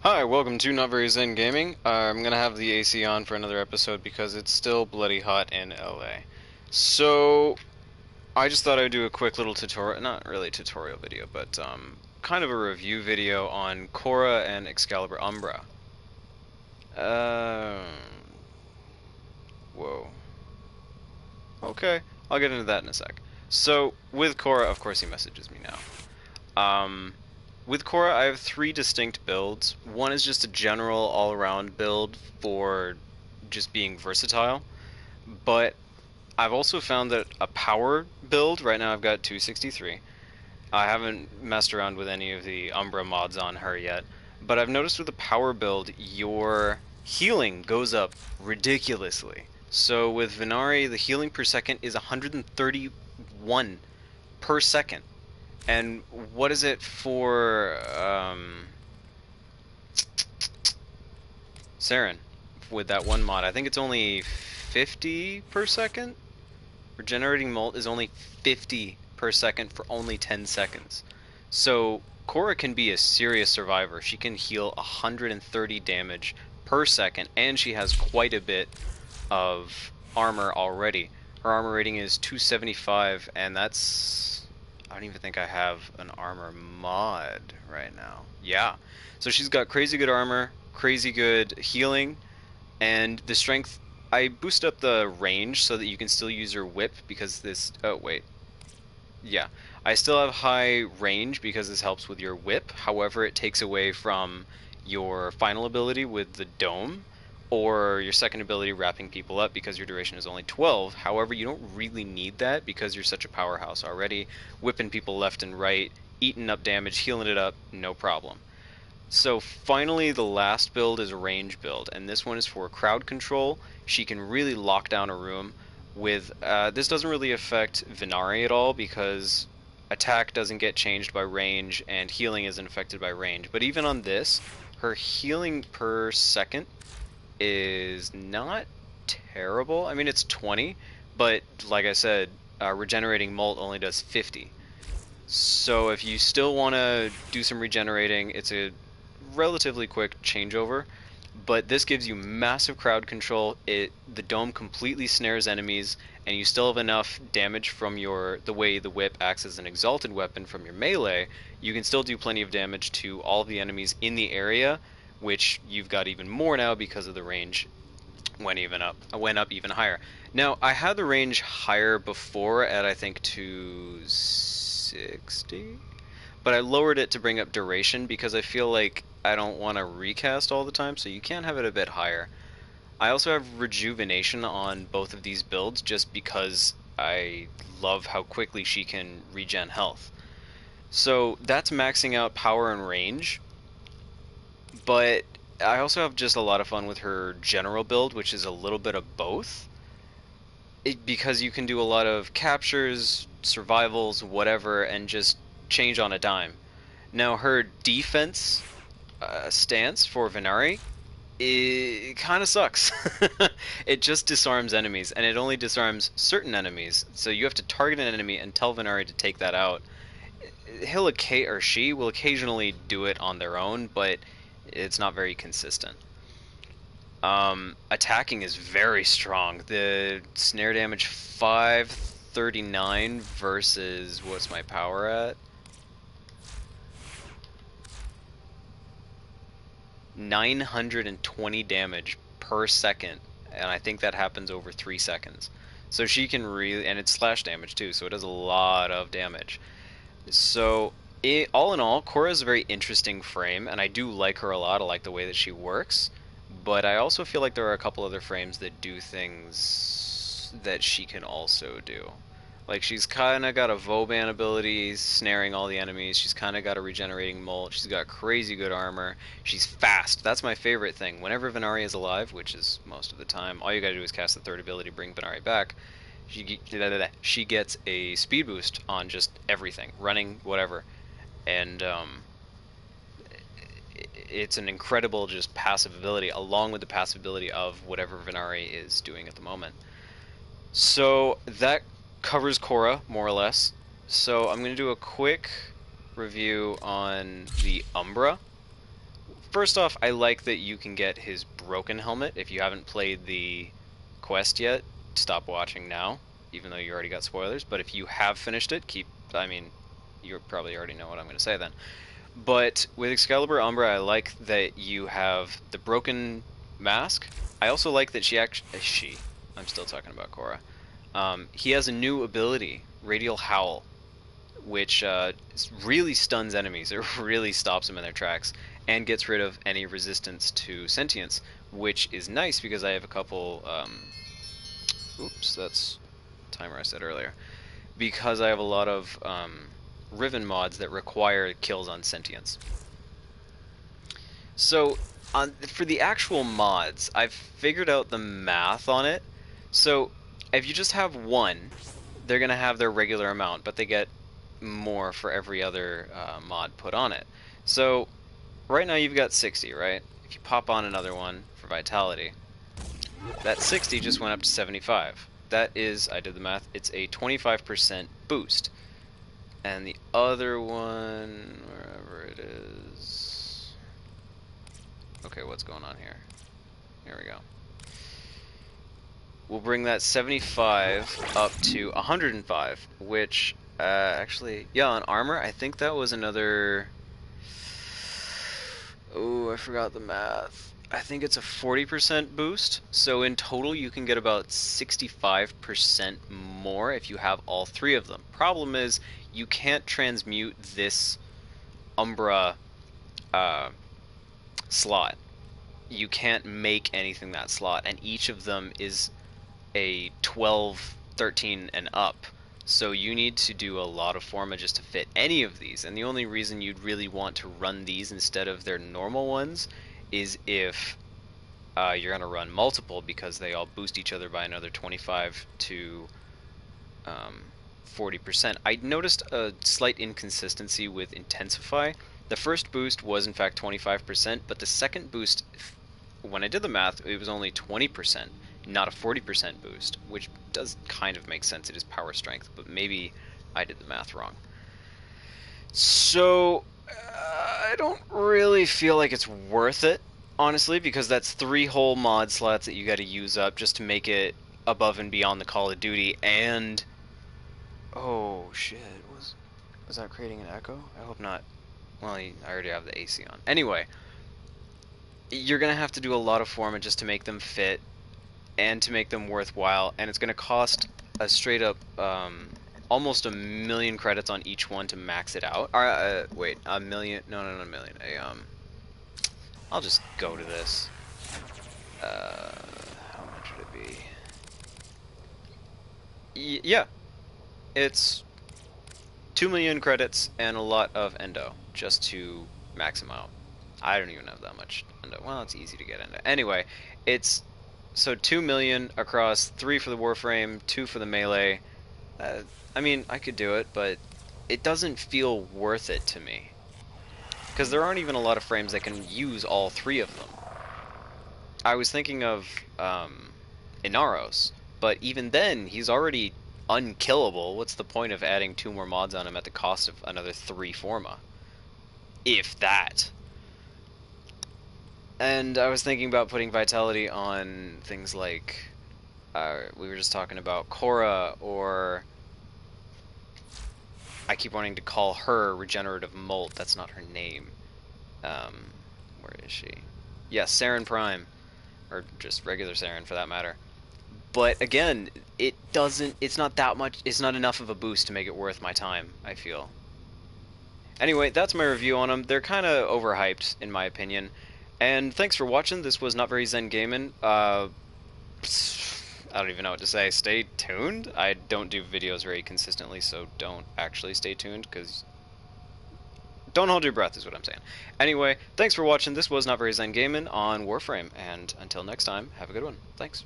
Hi, welcome to NotVeryZenGaming. I'm gonna have the AC on for another episode because it's still bloody hot in LA. So, I just thought I'd do a quick little tutorial, not really tutorial video, but kind of a review video on Khora and Excalibur Umbra. Uh, Whoa. Okay, I'll get into that in a sec. So, with Khora, of course he messages me now. With Khora, I have three distinct builds. One is just a general all-around build for just being versatile, but I've also found that a power build, right now I've got 263. I haven't messed around with any of the Umbra mods on her yet, but I've noticed with the power build, your healing goes up ridiculously. So with Venari, the healing per second is 131 per second. And what is it for Saren with that one mod? I think it's only 50 per second. Regenerating Molt is only 50 per second for only 10 seconds. So Khora can be a serious survivor. She can heal 130 damage per second, and she has quite a bit of armor already. Her armor rating is 275, and that's... I don't even think I have an armor mod right now. Yeah. So she's got crazy good armor, crazy good healing, and the strength. I boost up the range so that you can still use your whip because this... Oh, wait. Yeah. I still have high range because this helps with your whip. However, it takes away from your final ability with the dome or your second ability wrapping people up because your duration is only 12. However, you don't really need that because you're such a powerhouse already, whipping people left and right, eating up damage, healing it up, no problem. So finally, the last build is a range build, and this one is for crowd control. She can really lock down a room with... this doesn't really affect Venari at all because attack doesn't get changed by range and healing isn't affected by range. But even on this, her healing per second is not terrible. I mean, it's 20, but like I said, regenerating Molt only does 50. So if you still want to do some regenerating, it's a relatively quick changeover, but this gives you massive crowd control. The dome completely snares enemies, and you still have enough damage from the way the whip acts as an exalted weapon from your melee. You can still do plenty of damage to all the enemies in the area, which you've got even more now because of the range went up even higher. Now, I had the range higher before at I think 260, but I lowered it to bring up duration because I feel like I don't want to recast all the time, so you can have it a bit higher. I also have rejuvenation on both of these builds just because I love how quickly she can regen health. So that's maxing out power and range, but I also have just a lot of fun with her general build, which is a little bit of both. Because you can do a lot of captures, survivals, whatever, and just change on a dime. Now her defense stance for Venari, it kind of sucks. It just disarms enemies, and it only disarms certain enemies. So you have to target an enemy and tell Venari to take that out. She will occasionally do it on their own, but it's not very consistent. Attacking is very strong. The snare damage 539 versus what's my power at? 920 damage per second, and I think that happens over 3 seconds. So she can really, and it's slash damage too, so it does a lot of damage. So all in all, Khora is a very interesting frame, and I do like her a lot. I like the way that she works, but I also feel like there are a couple other frames that do things that she can also do. Like, she's kind of got a Vauban ability, snaring all the enemies. She's kind of got a regenerating Molt. She's got crazy good armor. She's fast. That's my favorite thing. Whenever Venari is alive, which is most of the time, all you gotta do is cast the third ability, bring Venari back. She gets a speed boost on just everything, running, whatever. And it's an incredible just passive ability, along with the passive ability of whatever Venari is doing at the moment. So that covers Khora, more or less. So I'm going to do a quick review on the Umbra. first off, I like that you can get his broken helmet. If you haven't played the quest yet, stop watching now, even though you already got spoilers. But if you have finished it, I mean, you probably already know what I'm going to say then. But with Excalibur Umbra, I like that you have the broken mask. I also like that I'm still talking about Khora. He has a new ability, Radial Howl, which really stuns enemies. It really stops them in their tracks and gets rid of any resistance to sentience, which is nice because I have a couple... oops, that's timer I said earlier. Because I have a lot of Riven mods that require kills on sentience. So, for the actual mods, I've figured out the math on it. So, if you just have one, they're going to have their regular amount, but they get more for every other mod put on it. So, right now you've got 60, right? If you pop on another one for Vitality, that 60 just went up to 75. That is, I did the math, it's a 25% boost. And the other one, wherever it is... Okay, what's going on here? Here we go. We'll bring that 75 up to 105, which, actually, yeah, on armor, I think that was another... Oh, I forgot the math. I think it's a 40% boost, so in total you can get about 65% more if you have all three of them. Problem is, you can't transmute this Umbra slot. You can't make anything that slot, and each of them is a 12, 13, and up. So you need to do a lot of forma just to fit any of these, and the only reason you'd really want to run these instead of their normal ones is if you're going to run multiple, because they all boost each other by another 25 to 40%. I noticed a slight inconsistency with Intensify. The first boost was in fact 25%, but the second boost, when I did the math, it was only 20%, not a 40% boost, which does kind of make sense. It is power strength, but maybe I did the math wrong. So, I don't really feel like it's worth it, honestly, because that's 3 whole mod slots that you got to use up just to make it above and beyond the Call of Duty, and... Oh, shit. Was that creating an echo? I hope not. Well, I already have the AC on. Anyway, you're going to have to do a lot of forma just to make them fit and to make them worthwhile, and it's going to cost a straight up almost 1,000,000 credits on each one to max it out. Wait, 1,000,000? No, not 1,000,000. I'll just go to this. How much would it be? Yeah, it's 2,000,000 credits and a lot of endo just to max them out. I don't even have that much endo. Well, it's easy to get endo. Anyway, it's so 2,000,000 across 3 for the Warframe, 2 for the melee. I mean, I could do it, but it doesn't feel worth it to me, because there aren't even a lot of frames that can use all 3 of them. I was thinking of Inaros, but even then, he's already unkillable. What's the point of adding 2 more mods on him at the cost of another 3 forma? If that. And I was thinking about putting Vitality on things like, we were just talking about Khora, or I keep wanting to call her Regenerative Molt. That's not her name. Where is she? Yes, Saren Prime, or just regular Saren for that matter. But again, it's not that much, it's not enough of a boost to make it worth my time, I feel. Anyway, that's my review on them. They're kind of overhyped, in my opinion. And thanks for watching. This was NotVeryZenGaming. I don't even know what to say. Stay tuned. I don't do videos very consistently, so don't actually stay tuned, because don't hold your breath is what I'm saying. Anyway, thanks for watching. This was NotVeryZenGaming on Warframe, and until next time, have a good one. Thanks.